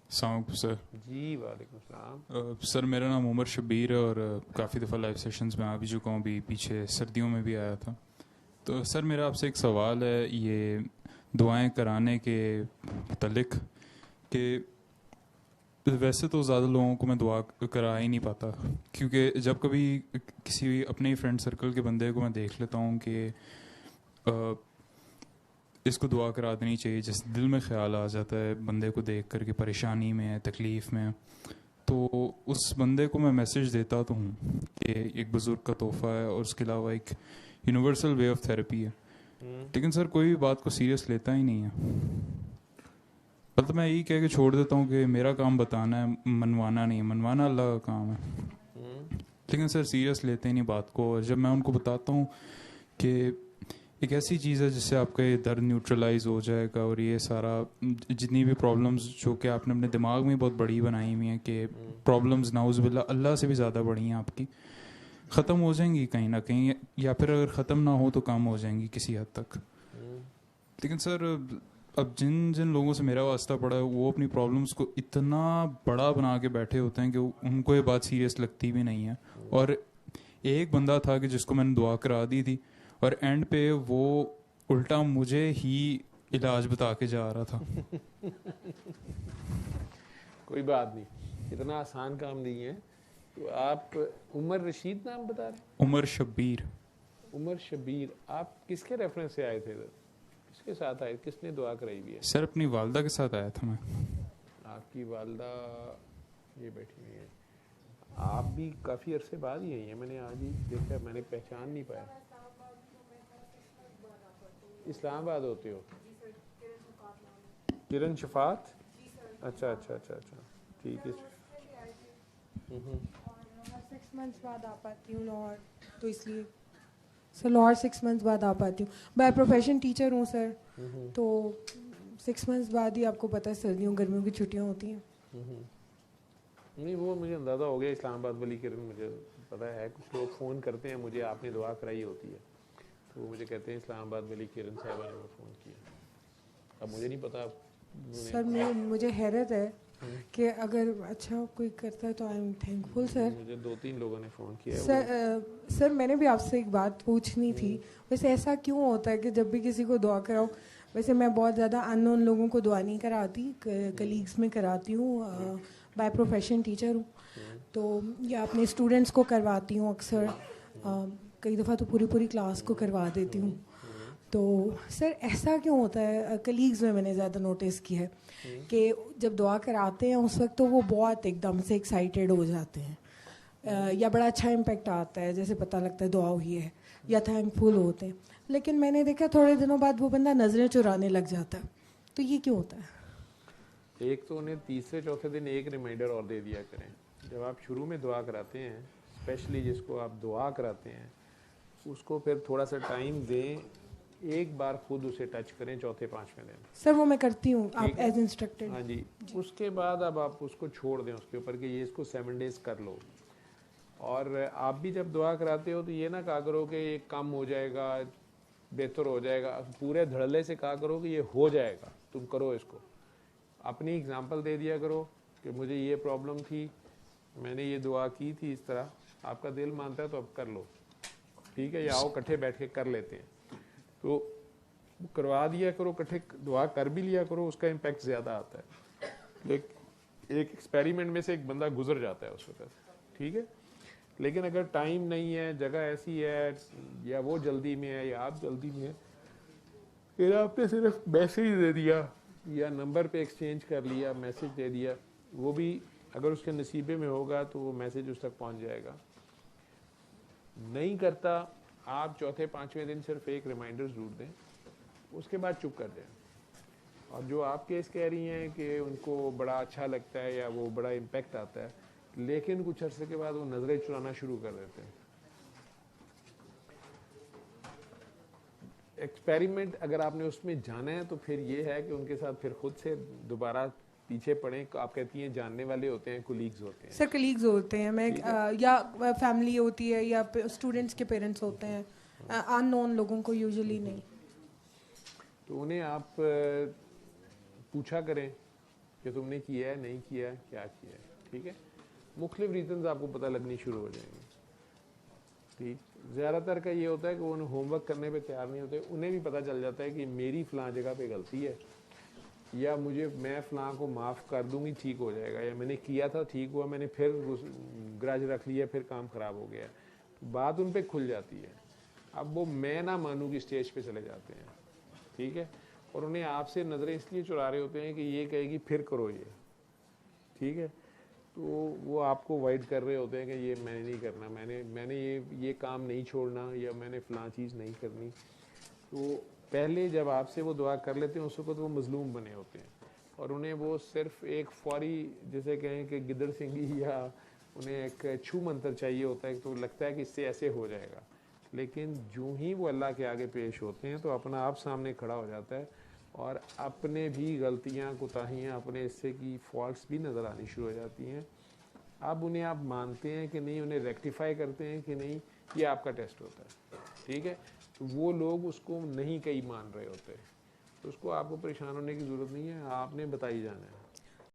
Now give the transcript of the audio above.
अस्सलाम सर। जी वालेकुम सलाम। सर मेरा नाम उमर शब्बीर है और काफ़ी दफ़ा लाइव सेशंस में आ भी चुका हूँ, अभी पीछे सर्दियों में भी आया था। तो सर मेरा आपसे एक सवाल है ये दुआएं कराने के मुतल्लिक कि वैसे तो ज़्यादा लोगों को मैं दुआ करा ही नहीं पाता, क्योंकि जब कभी किसी अपने ही फ्रेंड सर्कल के बंदे को मैं देख लेता हूँ कि इसको दुआ करा देनी चाहिए, जैसे दिल में ख्याल आ जाता है बंदे को देख कर के परेशानी में है, तकलीफ़ में, तो उस बंदे को मैं मैसेज देता तो हूँ कि एक बुज़ुर्ग का तोहफ़ा है और उसके अलावा एक यूनिवर्सल वे ऑफ थेरेपी है। लेकिन सर कोई भी बात को सीरियस लेता ही नहीं है। मतलब मैं यही कह के छोड़ देता हूँ कि मेरा काम बताना है, मनवाना नहीं, मनवाना अल्लाह का काम है। लेकिन सर सीरियस लेते ही नहीं बात को। और जब मैं उनको बताता हूँ कि एक ऐसी चीज़ है जिससे आपका ये दर्द न्यूट्रलाइज हो जाएगा और ये सारा जितनी भी प्रॉब्लम्स जो कि आपने अपने दिमाग में बहुत बड़ी बनाई हुई हैं कि प्रॉब्लम्स नाउज़ुबिल्लाह अल्लाह से भी ज़्यादा बड़ी हैं आपकी, ख़त्म हो जाएंगी कहीं ना कहीं, या फिर अगर ख़त्म ना हो तो कम हो जाएंगी किसी हद तक। लेकिन सर अब जिन जिन लोगों से मेरा वास्ता पड़ा है वो अपनी प्रॉब्लम्स को इतना बड़ा बना के बैठे होते हैं कि उनको ये बात सीरियस लगती भी नहीं है। और एक बंदा था कि जिसको मैंने दुआ करा दी थी और एंड पे वो उल्टा मुझे ही इलाज बता के जा रहा था। कोई बात नहीं, इतना आसान काम नहीं है। तो आप उमर रशीद नाम बता रहे हैं? उमर शब्बीर। उमर शबीर, आप किसके रेफरेंस से आए थे इधर? किसके साथ आए? किसने दुआ कराई हुई है? सर अपनी वालदा के साथ आया था मैं। आपकी वालदा ये बैठी हुई है। आप भी काफ़ी अरसे बाद ही आई हैं, मैंने आज ही देखा, मैंने पहचान नहीं पाया। इस्लामाबाद होते हो? किरण शफात। अच्छा अच्छा अच्छा अच्छा, ठीक है। 6 मंथ्स बाद आ पाती हूँ लाहौर, तो इसलिए सर लाहौर 6 मंथ्स बाद आ पाती हूँ। बाय प्रोफेशन टीचर हूँ सर, तो 6 मंथ्स बाद ही आपको पता है सर्दियों गर्मियों की छुट्टियाँ होती हैं। नहीं वो मुझे अंदाज़ा हो गया, इस्लामाबाद वाली किरण मुझे पता है। कुछ लोग फ़ोन करते हैं मुझे, आपने दुआ कराई होती है, तो वो मुझे कहते हैं इस्लामाबाद वाली किरण साहबा ने फ़ोन किया। अब मुझे नहीं पता सर मुझे हैरत है कि अगर अच्छा कोई करता है तो आई एम थैंकफुल सर। मुझे 2-3 लोगों ने फ़ोन किया सर मैंने भी आपसे एक बात पूछनी थी। वैसे ऐसा क्यों होता है कि जब भी किसी को दुआ कराओ, वैसे मैं बहुत ज़्यादा अननोन लोगों को दुआ नहीं कराती, कलीग्स में कराती हूँ, बाय प्रोफेशन टीचर हूँ, तो या अपने स्टूडेंट्स को करवाती हूँ अक्सर, कई दफ़ा तो पूरी पूरी क्लास को करवा देती हूँ। तो सर ऐसा क्यों होता है? कलीग्स में मैंने ज़्यादा नोटिस किया है कि जब दुआ कराते हैं उस वक्त तो वो बहुत एकदम से एक्साइटेड हो जाते हैं, या बड़ा अच्छा इम्पेक्ट आता है, जैसे पता लगता है दुआ हुई है, या थैंकफुल होते हैं। लेकिन मैंने देखा थोड़े दिनों बाद वो बंदा नज़रें चुराने लग जाता है, तो ये क्यों होता है? एक तो उन्हें तीसरे चौथे दिन एक रिमाइंडर और दे दिया करें। जब आप शुरू में दुआ कराते हैं, स्पेशली जिसको आप दुआ कराते हैं, उसको फिर थोड़ा सा टाइम दें, एक बार खुद उसे टच करें चौथे पांचवें दिन। सर वो मैं करती हूँ, आप एज इंस्ट्रक्टेड। हाँ जी। उसके बाद अब आप उसको छोड़ दें उसके ऊपर कि ये इसको 7 डेज कर लो। और आप भी जब दुआ कराते हो तो ये ना कहा करो कि ये कम हो जाएगा, बेहतर हो जाएगा, पूरे धड़ल्ले से कहा करो कि ये हो जाएगा, तुम करो इसको। अपनी एग्जांपल दे दिया करो कि मुझे ये प्रॉब्लम थी, मैंने ये दुआ की थी, इस तरह आपका दिल मानता है तो अब कर लो, ठीक है, या आओ इकट्ठे बैठ के कर लेते हैं। तो करवा दिया करो, इकट्ठे दुआ कर भी लिया करो, उसका इम्पैक्ट ज़्यादा आता है। लेकिन एक एक्सपेरिमेंट में से एक बंदा गुजर जाता है उस वक्त, ठीक है। लेकिन अगर टाइम नहीं है, जगह ऐसी है, या वो जल्दी में है या आप जल्दी में है, फिर आपने सिर्फ मैसेज दे दिया या नंबर पे एक्सचेंज कर लिया, मैसेज दे दिया, वो भी अगर उसके नसीबे में होगा तो वो मैसेज उस तक पहुंच जाएगा। नहीं करता, आप चौथे पांचवें दिन सिर्फ एक रिमाइंडर जरूर दें, उसके बाद चुप कर दें। और जो आप केस कह रही हैं कि उनको बड़ा अच्छा लगता है या वो बड़ा इम्पेक्ट आता है, लेकिन कुछ अरसे के बाद वो नजरें चुराना शुरू कर देते हैं। एक्सपेरिमेंट अगर आपने उसमें जाना है तो फिर ये है कि उनके साथ फिर खुद से दोबारा पीछे पड़े। आप कहती हैं जानने वाले होते हैं, कोलीग्स होते हैं। सर कोलीग्स होते हैं, मैं या फैमिली होती है या स्टूडेंट्स के पेरेंट्स होते हैं, अननोन लोगों को यूजुअली नहीं। तो उन्हें आप पूछा करें कि तुमने किया है, नहीं किया है, क्या किया है। ठीक है, मुख्तलिफ रीजन आपको पता लगनी शुरू हो जाएंगे। ठीक, ज़्यादातर का ये होता है कि वो होमवर्क करने पे तैयार नहीं होते, उन्हें भी पता चल जाता है कि मेरी फ़लाँ जगह पे गलती है, या मैं फ़लाँ को माफ़ कर दूंगी ठीक हो जाएगा, या मैंने किया था ठीक हुआ, मैंने फिर ग्रज रख लिया, फिर काम ख़राब हो गया। तो बात उन पर खुल जाती है। अब वो मैं ना मानूँ की स्टेज पे चले जाते हैं। ठीक है, और उन्हें आपसे नज़रें इसलिए चुरा रहे होते हैं कि ये कहेगी फिर करो ये। ठीक है, तो वो आपको वाइड कर रहे होते हैं कि ये मैंने नहीं करना, मैंने ये काम नहीं छोड़ना, या मैंने फ़लाँ चीज़ नहीं करनी। तो पहले जब आपसे वो दुआ कर लेते हैं उस वक्त वो मजलूम बने होते हैं, और उन्हें वो सिर्फ एक फौरी, जैसे कहें कि गिद्दड़ सिंगी, या उन्हें एक छू मंतर चाहिए होता है, तो लगता है कि इससे ऐसे हो जाएगा। लेकिन जो ही वो अल्लाह के आगे पेश होते हैं तो अपना आप सामने खड़ा हो जाता है, और अपने भी गलतियाँ, कोताहियाँ, अपने हिस्से की फॉल्ट्स भी नज़र आनी शुरू हो जाती हैं। अब उन्हें आप मानते हैं कि नहीं, उन्हें रेक्टिफाई करते हैं कि नहीं, ये आपका टेस्ट होता है। ठीक है, तो वो लोग उसको नहीं कहीं मान रहे होते, तो उसको आपको परेशान होने की ज़रूरत नहीं है, आपने बताई जाना है।